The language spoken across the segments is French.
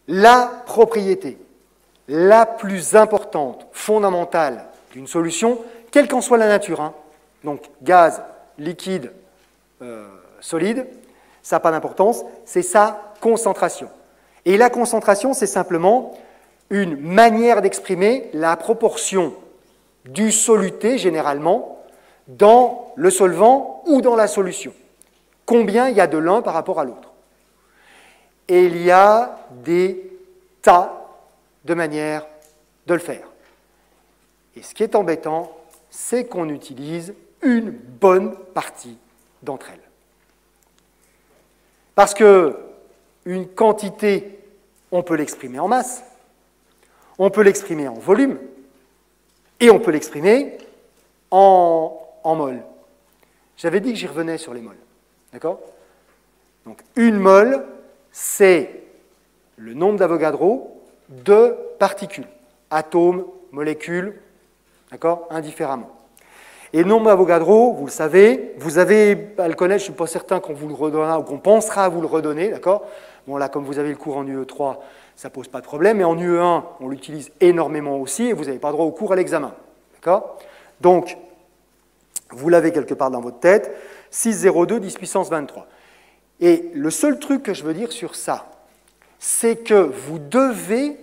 La propriété la plus importante, fondamentale d'une solution, quelle qu'en soit la nature, hein, donc gaz, liquide, solide, ça n'a pas d'importance, c'est sa concentration. Et la concentration, c'est simplement une manière d'exprimer la proportion du soluté, généralement, dans le solvant ou dans la solution. Combien il y a de l'un par rapport à l'autre. Et il y a des tas de manières de le faire. Et ce qui est embêtant, c'est qu'on utilise une bonne partie d'entre elles. Parce qu'une quantité, on peut l'exprimer en masse, on peut l'exprimer en volume, et on peut l'exprimer en mol. J'avais dit que j'y revenais sur les mols. D'accord? Donc, une mol, c'est le nombre d'Avogadro de particules, atomes, molécules, d'accord, indifféremment. Et le nombre d'Avogadro, vous le savez, vous avez à le connaître, je ne suis pas certain qu'on vous le redonnera ou qu'on pensera à vous le redonner, d'accord? Bon, là, comme vous avez le cours en UE3, ça ne pose pas de problème, mais en UE1, on l'utilise énormément aussi, et vous n'avez pas droit au cours à l'examen, d'accord? Donc, vous l'avez quelque part dans votre tête, 6,02, 10 puissance 23. Et le seul truc que je veux dire sur ça, c'est que vous devez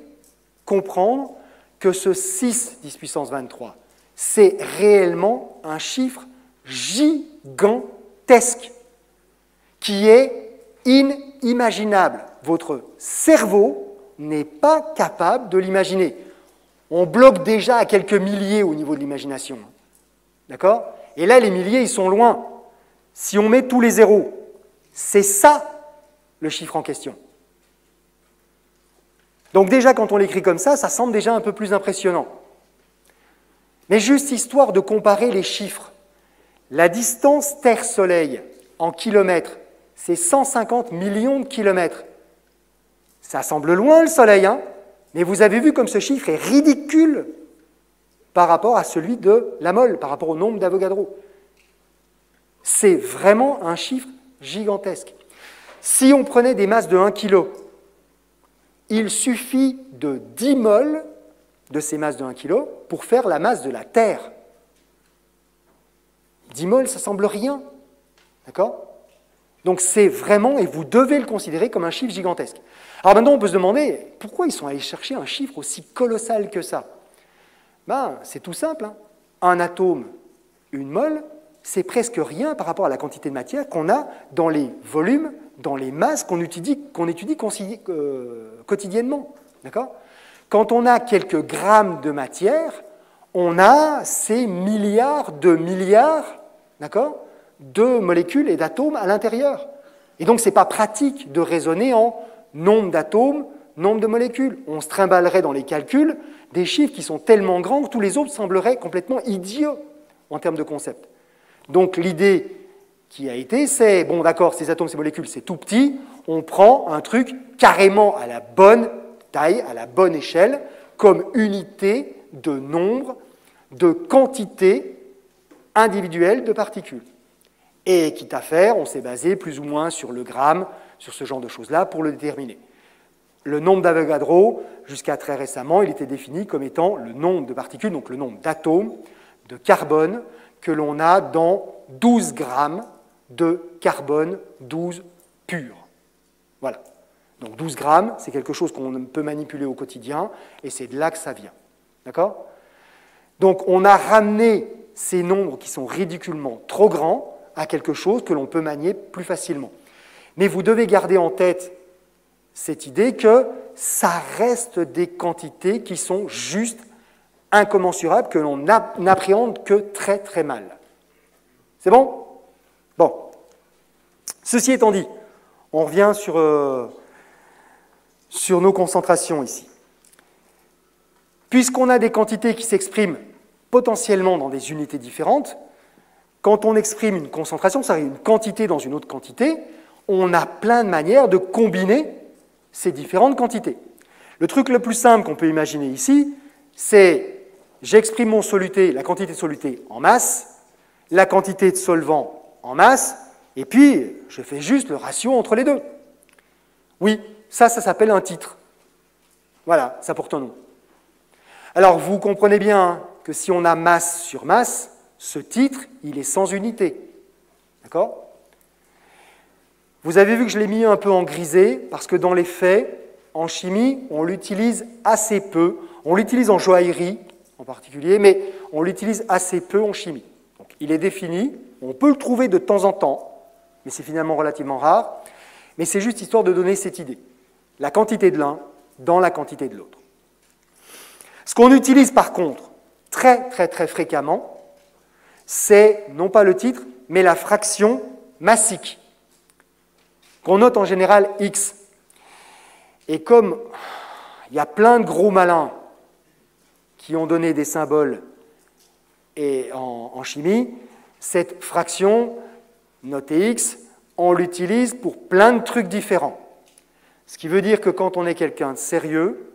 comprendre que ce 6, 10 puissance 23, c'est réellement un chiffre gigantesque qui est inimaginable. Votre cerveau n'est pas capable de l'imaginer. On bloque déjà à quelques milliers au niveau de l'imagination. D'accord? Et là, les milliers, ils sont loin. Si on met tous les zéros, c'est ça le chiffre en question. Donc déjà, quand on l'écrit comme ça semble déjà un peu plus impressionnant. Mais juste histoire de comparer les chiffres. La distance Terre-Soleil en kilomètres, c'est 150 millions de kilomètres. Ça semble loin le Soleil, hein, mais vous avez vu comme ce chiffre est ridicule par rapport à celui de la mole, par rapport au nombre d'Avogadro. C'est vraiment un chiffre gigantesque. Si on prenait des masses de 1 kg, il suffit de 10 moles de ces masses de 1 kg pour faire la masse de la Terre. 10 moles, ça semble rien. D'accord? Donc c'est vraiment, et vous devez le considérer comme un chiffre gigantesque. Alors maintenant, on peut se demander, pourquoi ils sont allés chercher un chiffre aussi colossal que ça? Ben, c'est tout simple, hein. Un atome, une mole, c'est presque rien par rapport à la quantité de matière qu'on a dans les volumes, dans les masses qu'on étudie quotidiennement. D'accord? Quand on a quelques grammes de matière, on a ces milliards, d'accord, de molécules et d'atomes à l'intérieur. Et donc, ce n'est pas pratique de raisonner en nombre d'atomes, nombre de molécules. On se trimballerait dans les calculs des chiffres qui sont tellement grands que tous les autres sembleraient complètement idiots en termes de concept. Donc, l'idée qui a été, c'est, bon, d'accord, ces atomes, ces molécules, c'est tout petit, on prend un truc carrément à la bonne taille, à la bonne échelle, comme unité de nombre, de quantité individuelle de particules. Et quitte à faire, on s'est basé plus ou moins sur le gramme, sur ce genre de choses-là, pour le déterminer. Le nombre d'Avogadro, jusqu'à très récemment, il était défini comme étant le nombre de particules, donc le nombre d'atomes de carbone que l'on a dans 12 grammes de carbone 12 pur. Voilà. Donc 12 grammes, c'est quelque chose qu'on peut manipuler au quotidien, et c'est de là que ça vient. D'accord? Donc on a ramené ces nombres qui sont ridiculement trop grands à quelque chose que l'on peut manier plus facilement. Mais vous devez garder en tête cette idée que ça reste des quantités qui sont juste incommensurables, que l'on n'appréhende que très très mal. C'est bon? Bon. Ceci étant dit, on revient sur nos concentrations ici. Puisqu'on a des quantités qui s'expriment potentiellement dans des unités différentes, quand on exprime une concentration, c'est-à-dire une quantité dans une autre quantité, on a plein de manières de combiner ces différentes quantités. Le truc le plus simple qu'on peut imaginer ici, c'est j'exprime mon soluté, la quantité de soluté en masse, la quantité de solvant en masse, et puis je fais juste le ratio entre les deux. Oui, ça s'appelle un titre. Voilà, ça porte un nom. Alors, vous comprenez bien que si on a masse sur masse, ce titre, il est sans unité. D'accord? Vous avez vu que je l'ai mis un peu en grisé, parce que dans les faits, en chimie, on l'utilise assez peu. On l'utilise en joaillerie, en particulier, mais on l'utilise assez peu en chimie. Donc, il est défini, on peut le trouver de temps en temps, mais c'est finalement relativement rare. Mais c'est juste histoire de donner cette idée. La quantité de l'un dans la quantité de l'autre. Ce qu'on utilise par contre très fréquemment, c'est non pas le titre, mais la fraction massique, qu'on note en général X. Et comme il y a plein de gros malins qui ont donné des symboles en chimie, cette fraction, notée X, on l'utilise pour plein de trucs différents. Ce qui veut dire que quand on est quelqu'un de sérieux,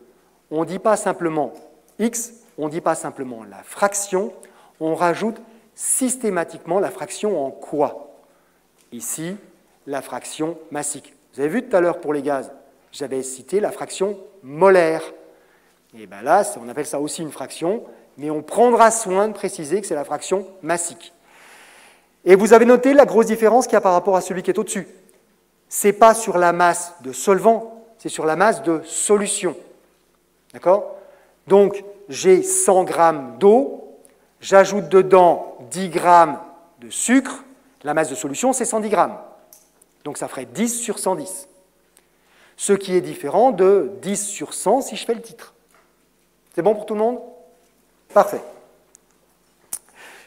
on ne dit pas simplement X, on ne dit pas simplement la fraction, on rajoute systématiquement la fraction en quoi? Ici, la fraction massique. Vous avez vu tout à l'heure pour les gaz, j'avais cité la fraction molaire. Et bien là, on appelle ça aussi une fraction, mais on prendra soin de préciser que c'est la fraction massique. Et vous avez noté la grosse différence qu'il y a par rapport à celui qui est au-dessus. Ce n'est pas sur la masse de solvant, c'est sur la masse de solution. D'accord? Donc, j'ai 100 grammes d'eau, j'ajoute dedans 10 grammes de sucre, la masse de solution, c'est 110 grammes. Donc, ça ferait 10 sur 110. Ce qui est différent de 10 sur 100 si je fais le titre. C'est bon pour tout le monde? Parfait.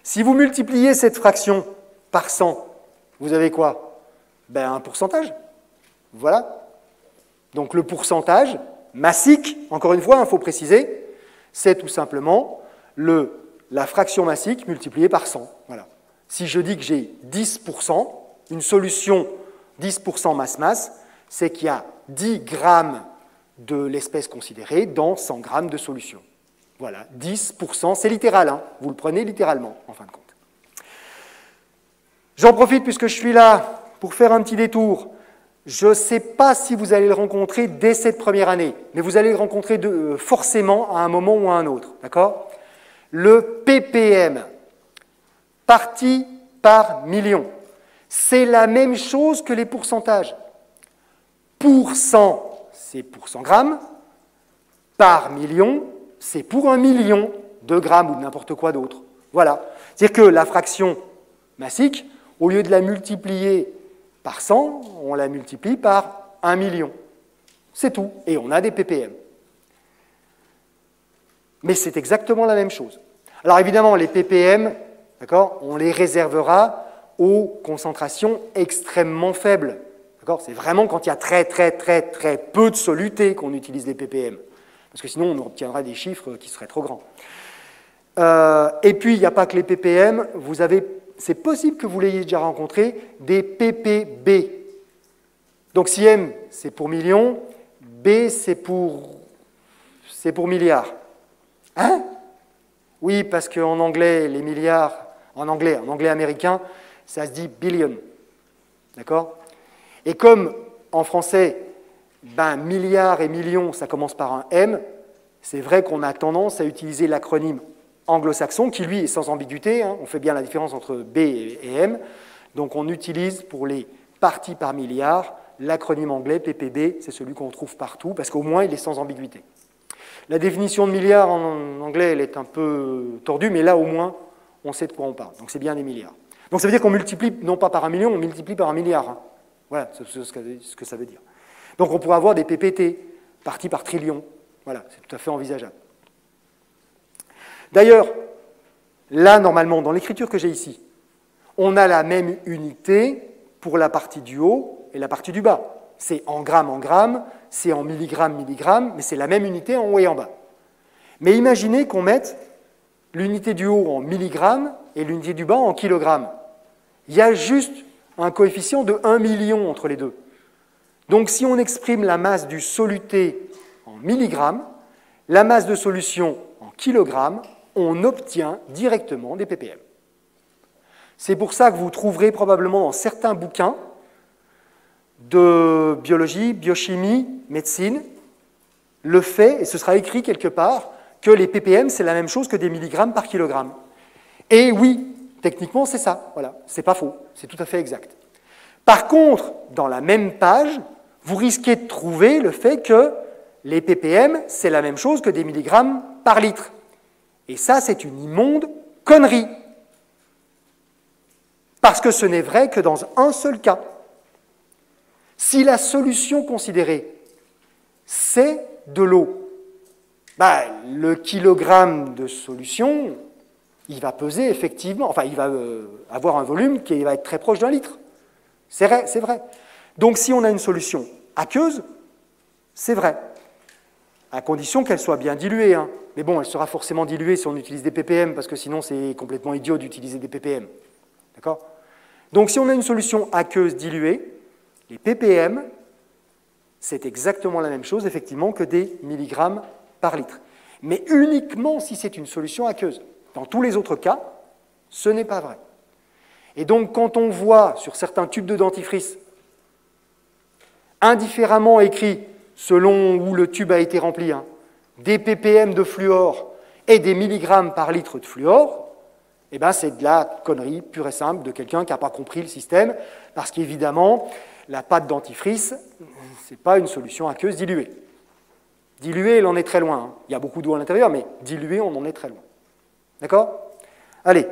Si vous multipliez cette fraction par 100, vous avez quoi? Ben, un pourcentage. Voilà. Donc, le pourcentage massique, encore une fois, il faut préciser, c'est tout simplement la fraction massique multipliée par 100. Voilà. Si je dis que j'ai 10%, une solution 10% masse-masse, c'est qu'il y a 10 grammes de l'espèce considérée dans 100 grammes de solution. Voilà, 10%, c'est littéral, hein, vous le prenez littéralement, en fin de compte. J'en profite puisque je suis là pour faire un petit détour. Je ne sais pas si vous allez le rencontrer dès cette première année, mais vous allez le rencontrer forcément à un moment ou à un autre, d'accord? Le ppm, partie par million, c'est la même chose que les pourcentages. Pour 100, c'est pour 100 grammes, par million, c'est pour 1 million de grammes ou de n'importe quoi d'autre. Voilà. C'est-à-dire que la fraction massique, au lieu de la multiplier par 100, on la multiplie par 1 million. C'est tout. Et on a des ppm. Mais c'est exactement la même chose. Alors évidemment, les ppm, d'accord, on les réservera aux concentrations extrêmement faibles. C'est vraiment quand il y a très peu de soluté qu'on utilise les ppm. Parce que sinon, on obtiendra des chiffres qui seraient trop grands. Et puis, il n'y a pas que les ppm. C'est possible que vous l'ayez déjà rencontré, des ppb. Donc, si M, c'est pour million, B, c'est pour milliard. Hein? Oui, parce qu'en anglais, les milliards, en anglais américain, ça se dit billion. D'accord? Et comme en français, milliard et million, ça commence par un M, c'est vrai qu'on a tendance à utiliser l'acronyme anglo-saxon, qui lui est sans ambiguïté, hein, on fait bien la différence entre B et M, donc on utilise pour les parties par milliard l'acronyme anglais ppb, c'est celui qu'on trouve partout, parce qu'au moins il est sans ambiguïté. La définition de milliard en anglais, elle est un peu tordue, mais là au moins on sait de quoi on parle, donc c'est bien des milliards. Donc ça veut dire qu'on multiplie non pas par 1 million, on multiplie par 1 milliard. Hein. Voilà, c'est ce que ça veut dire. Donc on pourrait avoir des PPT, parties par trillion. Voilà, c'est tout à fait envisageable. D'ailleurs, là, normalement, dans l'écriture que j'ai ici, on a la même unité pour la partie du haut et la partie du bas. C'est en grammes, c'est en milligrammes, mais c'est la même unité en haut et en bas. Mais imaginez qu'on mette l'unité du haut en milligrammes et l'unité du bas en kilogrammes. Il y a juste un coefficient de 1 million entre les deux. Donc, si on exprime la masse du soluté en milligrammes, la masse de solution en kilogrammes, on obtient directement des ppm. C'est pour ça que vous trouverez probablement dans certains bouquins de biologie, biochimie, médecine, le fait, et ce sera écrit quelque part, que les ppm, c'est la même chose que des milligrammes par kilogramme. Et oui, techniquement, c'est ça. Voilà, c'est pas faux, c'est tout à fait exact. Par contre, dans la même page, vous risquez de trouver le fait que les ppm, c'est la même chose que des milligrammes par litre. Et ça, c'est une immonde connerie. Parce que ce n'est vrai que dans un seul cas. Si la solution considérée, c'est de l'eau, le kilogramme de solution, il va peser effectivement, enfin, il va avoir un volume qui va être très proche d'un litre. C'est vrai. Donc, si on a une solution aqueuse, c'est vrai, à condition qu'elle soit bien diluée. Hein. Mais bon, elle sera forcément diluée si on utilise des ppm, parce que sinon, c'est complètement idiot d'utiliser des ppm. D'accord ? Donc, si on a une solution aqueuse diluée, les ppm, c'est exactement la même chose, effectivement, que des milligrammes par litre. Mais uniquement si c'est une solution aqueuse. Dans tous les autres cas, ce n'est pas vrai. Et donc, quand on voit sur certains tubes de dentifrice, indifféremment écrit, selon où le tube a été rempli, hein, des ppm de fluor et des milligrammes par litre de fluor, eh ben, c'est de la connerie pure et simple de quelqu'un qui n'a pas compris le système, parce qu'évidemment, la pâte dentifrice, ce n'est pas une solution aqueuse diluée. Diluée, elle en est très loin. Hein. Il y a beaucoup d'eau à l'intérieur, mais diluée, on en est très loin. D'accord ? Allez,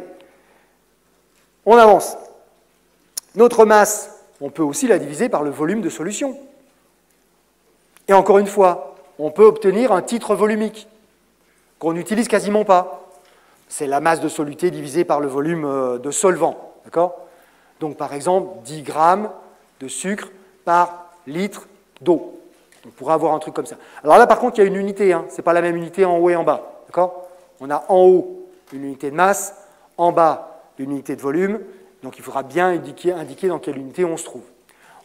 on avance. Notre masse, on peut aussi la diviser par le volume de solution. Et encore une fois, on peut obtenir un titre volumique qu'on n'utilise quasiment pas. C'est la masse de soluté divisée par le volume de solvant. D'accord ? Donc, par exemple, 10 grammes de sucre par litre d'eau. On pourrait avoir un truc comme ça. Alors là, par contre, il y a une unité. Hein. Ce n'est pas la même unité en haut et en bas. D'accord ? On a en haut une unité de masse, en bas une unité de volume. Donc, il faudra bien indiquer dans quelle unité on se trouve.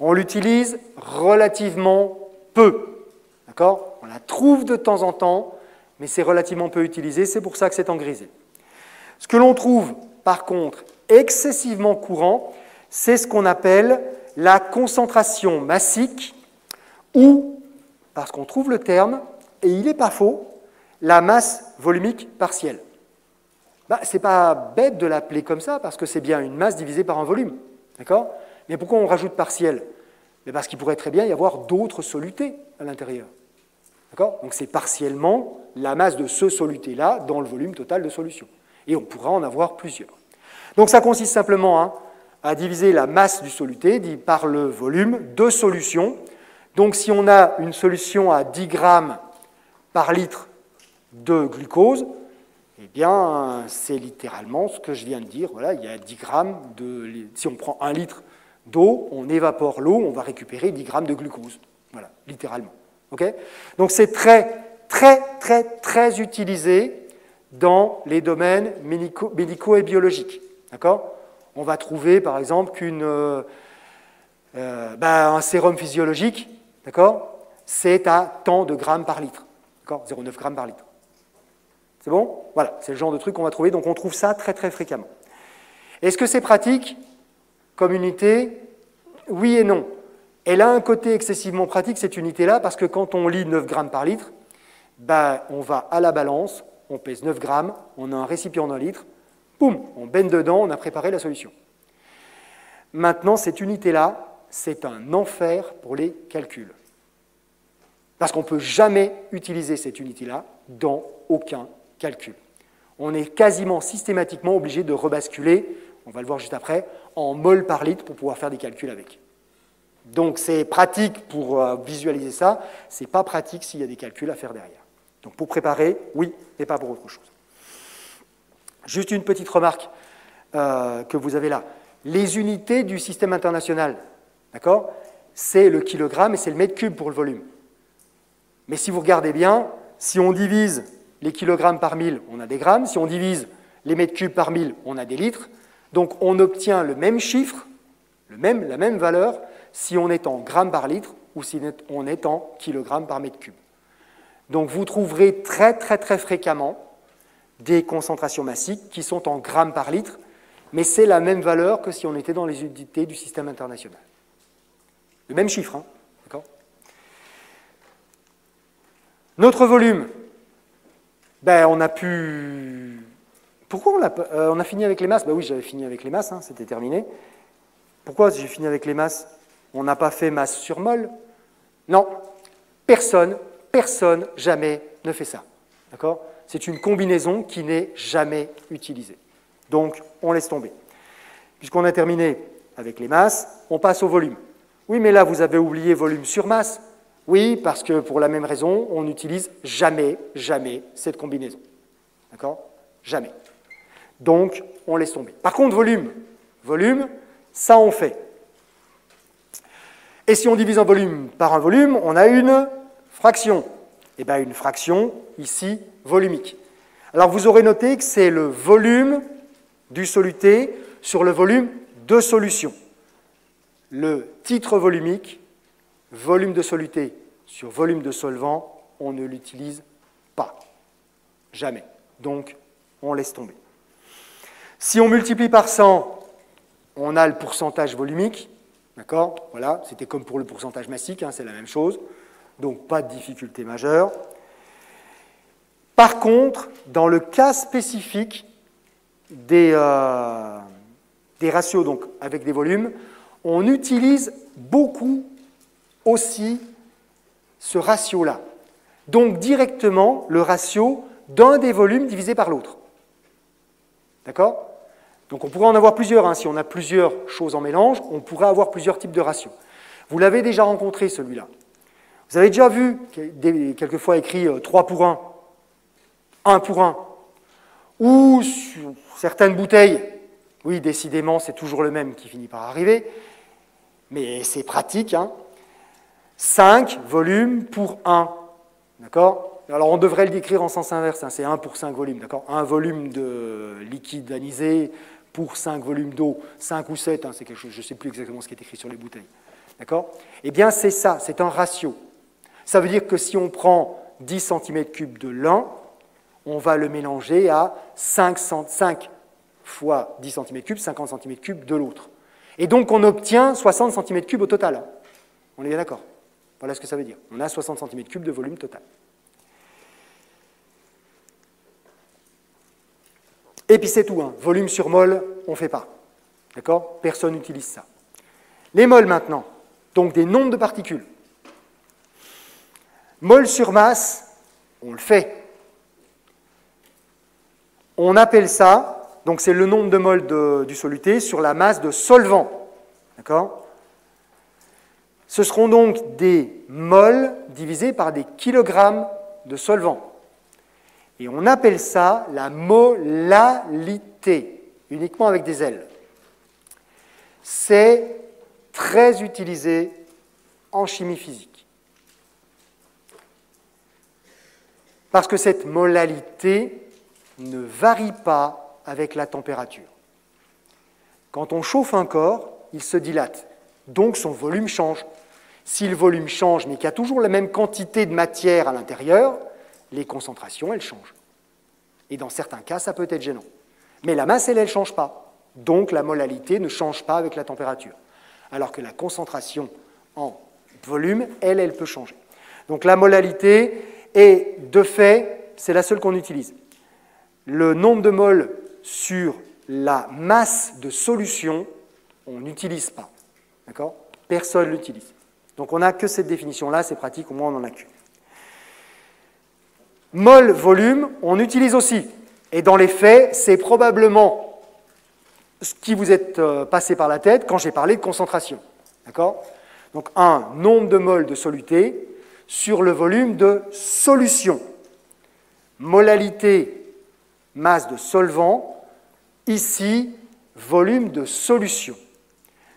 On l'utilise relativement peu. D'accord ? On la trouve de temps en temps, mais c'est relativement peu utilisé. C'est pour ça que c'est en grisé. Ce que l'on trouve, par contre, excessivement courant, c'est ce qu'on appelle la concentration massique ou, parce qu'on trouve le terme, et il n'est pas faux, la masse volumique partielle. Ce n'est pas bête de l'appeler comme ça, parce que c'est bien une masse divisée par un volume. D'accord ? Mais pourquoi on rajoute partielle ? Parce qu'il pourrait très bien y avoir d'autres solutés à l'intérieur. D'accord ? Donc c'est partiellement la masse de ce soluté-là dans le volume total de solution. Et on pourra en avoir plusieurs. Donc ça consiste simplement à diviser la masse du soluté par le volume de solution. Donc si on a une solution à 10 grammes par litre de glucose, eh bien c'est littéralement ce que je viens de dire. Voilà, il y a 10 grammes de... Si on prend 1 litre d'eau, on évapore l'eau, on va récupérer 10 grammes de glucose. Voilà, littéralement. Okay ? Donc c'est très, très, très, très utilisé dans les domaines médicaux et biologiques. D'accord ? On va trouver, par exemple, un sérum physiologique, d'accord ? C'est à tant de grammes par litre. D'accord ? 0,9 grammes par litre. C'est bon ? Voilà, c'est le genre de truc qu'on va trouver. Donc on trouve ça très, très fréquemment. Est-ce que c'est pratique comme unité ? Oui et non. Elle a un côté excessivement pratique, cette unité-là, parce que quand on lit 9 grammes par litre, on va à la balance, on pèse 9 grammes, on a un récipient d'un litre, boum, on baigne dedans, on a préparé la solution. Maintenant, cette unité-là, c'est un enfer pour les calculs. Parce qu'on ne peut jamais utiliser cette unité-là dans aucun calcul. On est quasiment systématiquement obligé de rebasculer, on va le voir juste après, en mol par litre pour pouvoir faire des calculs avec. Donc c'est pratique pour visualiser ça, c'est pas pratique s'il y a des calculs à faire derrière. Donc pour préparer, oui, mais pas pour autre chose. Juste une petite remarque que vous avez là. Les unités du système international, d'accord ? C'est le kilogramme et c'est le mètre cube pour le volume. Mais si vous regardez bien, si on divise les kilogrammes par 1000, on a des grammes. Si on divise les mètres cubes par 1000, on a des litres. Donc on obtient le même chiffre, la même valeur, si on est en grammes par litre ou si on est en kilogrammes par mètre cube. Donc vous trouverez très très très fréquemment des concentrations massiques qui sont en grammes par litre, mais c'est la même valeur que si on était dans les unités du système international. Le même chiffre, hein, d'accord ? Notre volume, ben, on a pu... Pourquoi on a fini avec les masses? Ben oui, j'avais fini avec les masses, hein, c'était terminé. Pourquoi j'ai fini avec les masses? On n'a pas fait masse sur mol? Non, personne, jamais ne fait ça. D'accord? C'est une combinaison qui n'est jamais utilisée. Donc, on laisse tomber. Puisqu'on a terminé avec les masses, on passe au volume. Oui, mais là, vous avez oublié volume sur masse. Oui, parce que pour la même raison, on n'utilise jamais cette combinaison. D'accord? Jamais. Donc, on laisse tomber. Par contre, volume, ça on fait. Et si on divise un volume par un volume, on a une fraction. Et bien, une fraction, ici, volumique. Alors, vous aurez noté que c'est le volume du soluté sur le volume de solution. Le titre volumique, volume de soluté sur volume de solvant, on ne l'utilise pas. Jamais. Donc, on laisse tomber. Si on multiplie par 100, on a le pourcentage volumique. D'accord? Voilà, c'était comme pour le pourcentage massique, hein, c'est la même chose. Donc, pas de difficulté majeure. Par contre, dans le cas spécifique des ratios donc, avec des volumes, on utilise beaucoup aussi ce ratio-là. Donc, directement, le ratio d'un des volumes divisé par l'autre. D'accord? Donc, on pourrait en avoir plusieurs. Hein. Si on a plusieurs choses en mélange, on pourrait avoir plusieurs types de ratios. Vous l'avez déjà rencontré, celui-là. Vous avez déjà vu, quelquefois écrit 3 pour 1, 1 pour 1, ou sur certaines bouteilles, oui, décidément, c'est toujours le même qui finit par arriver, mais c'est pratique, hein, 5 volumes pour 1, d'accord? Alors, on devrait le décrire en sens inverse, hein, c'est 1 pour 5 volumes, d'accord? 1 volume de liquide anisé pour 5 volumes d'eau, 5 ou 7, hein, c'est quelque chose, je ne sais plus exactement ce qui est écrit sur les bouteilles, d'accord? Eh bien, c'est ça, c'est un ratio. Ça veut dire que si on prend 10 cm3 de l'un, on va le mélanger à 5 fois 10 cm3, 50 cm3 de l'autre. Et donc, on obtient 60 cm3 au total. On est bien d'accord? Voilà ce que ça veut dire. On a 60 cm3 de volume total. Et puis c'est tout. Hein. Volume sur mol, on ne fait pas. D'accord? Personne n'utilise ça. Les mols maintenant, donc des nombres de particules. Mol sur masse, on le fait. On appelle ça, donc c'est le nombre de moles du soluté sur la masse de solvant. D'accord? Ce seront donc des mols divisés par des kilogrammes de solvant. Et on appelle ça la molalité, uniquement avec des L. C'est très utilisé en chimie physique. Parce que cette molalité ne varie pas avec la température. Quand on chauffe un corps, il se dilate, donc son volume change. Si le volume change, mais qu'il y a toujours la même quantité de matière à l'intérieur, les concentrations, elles changent. Et dans certains cas, ça peut être gênant. Mais la masse, elle ne change pas. Donc la molalité ne change pas avec la température. Alors que la concentration en volume, elle peut changer. Donc la molalité, et de fait, c'est la seule qu'on utilise. Le nombre de moles sur la masse de solution, on n'utilise pas. D'accord? Personne ne l'utilise. Donc on n'a que cette définition-là, c'est pratique, au moins on n'en a qu'une. Mol, volume, on utilise aussi. Et dans les faits, c'est probablement ce qui vous est passé par la tête quand j'ai parlé de concentration. D'accord? Donc un nombre de moles de soluté sur le volume de solution. Molalité, masse de solvant, ici, volume de solution.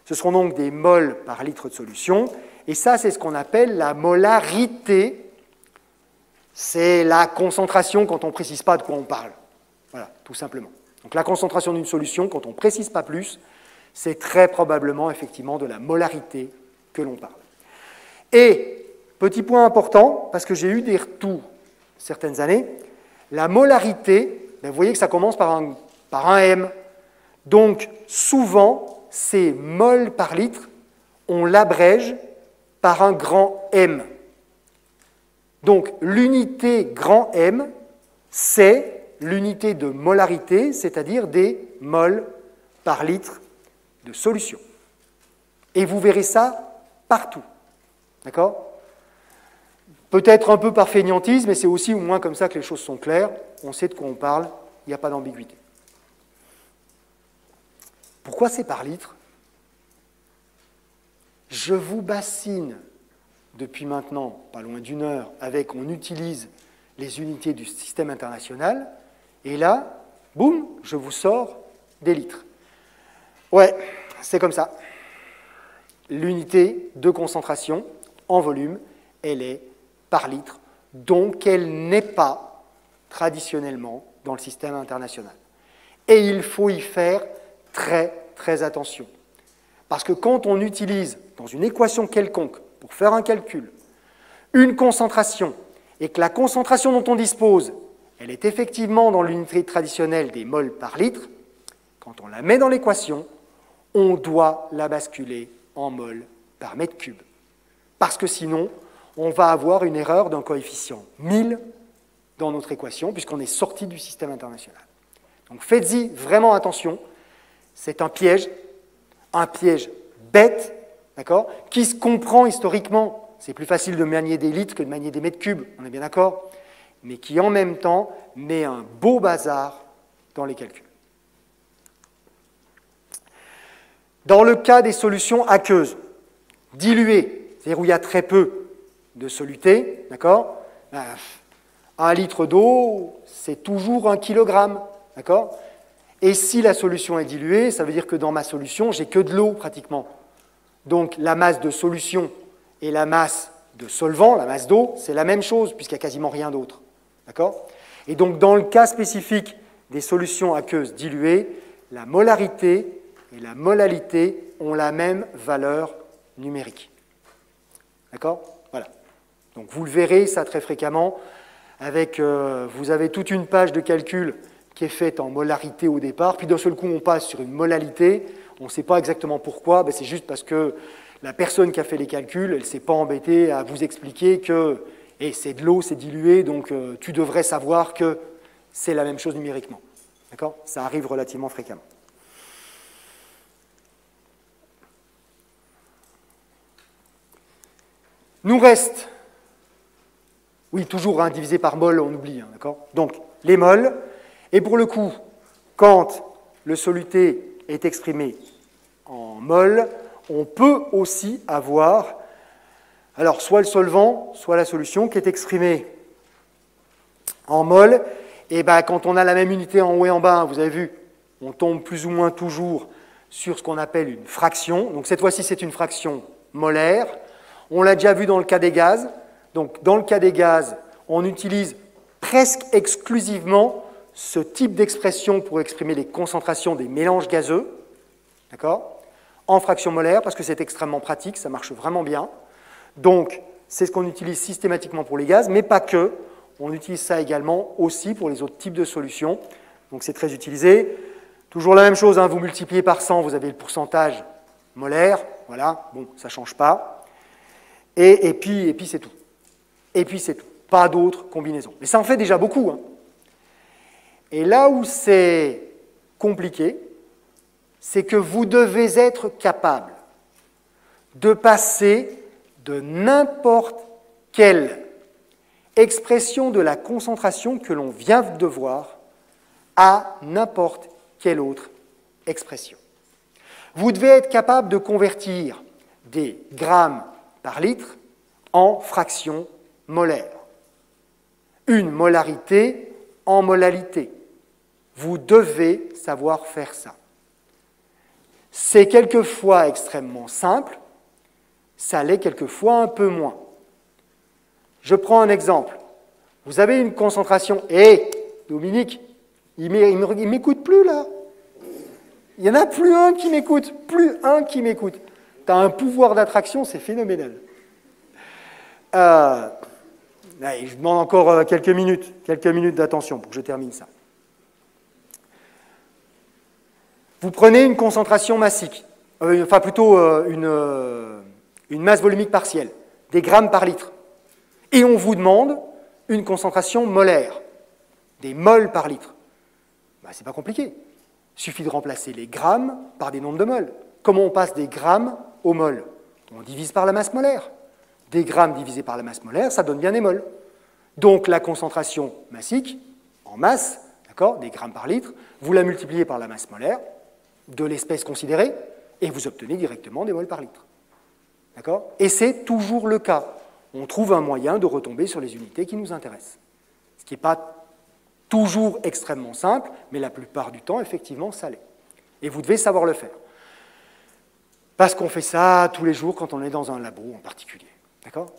Ce seront donc des moles par litre de solution, et ça, c'est ce qu'on appelle la molarité. C'est la concentration quand on ne précise pas de quoi on parle. Voilà, tout simplement. Donc la concentration d'une solution, quand on ne précise pas plus, c'est très probablement, effectivement, de la molarité que l'on parle. Et, petit point important, parce que j'ai eu des retours certaines années, la molarité, vous voyez que ça commence par un M. Donc, souvent, ces moles par litre, on l'abrège par un grand M. Donc, l'unité grand M, c'est l'unité de molarité, c'est-à-dire des moles par litre de solution. Et vous verrez ça partout. D'accord? Peut-être un peu par fainéantise, mais c'est aussi au moins comme ça que les choses sont claires. On sait de quoi on parle, il n'y a pas d'ambiguïté. Pourquoi c'est par litre? Je vous bassine depuis maintenant pas loin d'une heure avec on utilise les unités du système international, et là, boum, je vous sors des litres. Ouais, c'est comme ça. L'unité de concentration en volume, elle est par litre, donc elle n'est pas traditionnellement dans le système international. Et il faut y faire très, très attention. Parce que quand on utilise, dans une équation quelconque, pour faire un calcul, une concentration, et que la concentration dont on dispose, elle est effectivement dans l'unité traditionnelle des moles par litre, quand on la met dans l'équation, on doit la basculer en moles par mètre cube. Parce que sinon, on va avoir une erreur d'un coefficient 1000 dans notre équation, puisqu'on est sorti du système international. Donc faites-y vraiment attention, c'est un piège bête, d'accord, qui se comprend historiquement. C'est plus facile de manier des litres que de manier des mètres cubes, on est bien d'accord, mais qui en même temps met un beau bazar dans les calculs. Dans le cas des solutions aqueuses, diluées, c'est-à-dire où il y a très peu de soluté, d'accord, 1 litre d'eau, c'est toujours 1 kilogramme, d'accord. Et si la solution est diluée, ça veut dire que dans ma solution, j'ai que de l'eau pratiquement. Donc la masse de solution et la masse de solvant, la masse d'eau, c'est la même chose puisqu'il n'y a quasiment rien d'autre. D'accord ? Et donc dans le cas spécifique des solutions aqueuses diluées, la molarité et la molalité ont la même valeur numérique. D'accord ? Voilà. Donc vous le verrez, ça très fréquemment, avec, vous avez toute une page de calcul qui est faite en molarité au départ, puis d'un seul coup on passe sur une molalité, on ne sait pas exactement pourquoi, ben c'est juste parce que la personne qui a fait les calculs, elle ne s'est pas embêtée à vous expliquer que c'est de l'eau, c'est dilué, donc tu devrais savoir que c'est la même chose numériquement. D'accord ? Ça arrive relativement fréquemment. Nous reste, oui, toujours divisé par mol, on oublie, d'accord ? Donc, les mols, et pour le coup, quand le soluté est exprimé en mol, on peut aussi avoir, alors, soit le solvant, soit la solution qui est exprimée en mol, et ben, quand on a la même unité en haut et en bas, vous avez vu, on tombe plus ou moins toujours sur ce qu'on appelle une fraction. Donc cette fois-ci, c'est une fraction molaire. On l'a déjà vu dans le cas des gaz. Donc dans le cas des gaz, on utilise presque exclusivement ce type d'expression pour exprimer les concentrations des mélanges gazeux, d'accord, en fraction molaire, parce que c'est extrêmement pratique, ça marche vraiment bien. Donc c'est ce qu'on utilise systématiquement pour les gaz, mais pas que. On utilise ça également aussi pour les autres types de solutions. Donc c'est très utilisé. Toujours la même chose, vous multipliez par 100, vous avez le pourcentage molaire. Voilà, bon, ça ne change pas. Et puis c'est tout. Et puis c'est tout. Pas d'autres combinaisons. Mais ça en fait déjà beaucoup. Et là où c'est compliqué, c'est que vous devez être capable de passer de n'importe quelle expression de la concentration que l'on vient de voir à n'importe quelle autre expression. Vous devez être capable de convertir des grammes par litre en fractions molaires. Une molarité en molalité. Vous devez savoir faire ça. C'est quelquefois extrêmement simple, ça l'est quelquefois un peu moins. Je prends un exemple. Vous avez une concentration... Dominique, il ne m'écoute plus là. Il n'y en a plus un qui m'écoute. Plus un qui m'écoute. Tu as un pouvoir d'attraction, c'est phénoménal. Je demande encore quelques minutes d'attention pour que je termine ça. Vous prenez une concentration massique, une masse volumique partielle, des grammes par litre. Et on vous demande une concentration molaire, des moles par litre. Ben, ce n'est pas compliqué. Il suffit de remplacer les grammes par des nombres de moles. Comment on passe des grammes aux moles? On divise par la masse molaire. Des grammes divisés par la masse molaire, ça donne bien des moles. Donc la concentration massique, en masse, des grammes par litre, vous la multipliez par la masse molaire de l'espèce considérée, et vous obtenez directement des moles par litre. Et c'est toujours le cas. On trouve un moyen de retomber sur les unités qui nous intéressent. Ce qui n'est pas toujours extrêmement simple, mais la plupart du temps, effectivement, ça l'est. Et vous devez savoir le faire. Parce qu'on fait ça tous les jours quand on est dans un labo en particulier. D'accord ?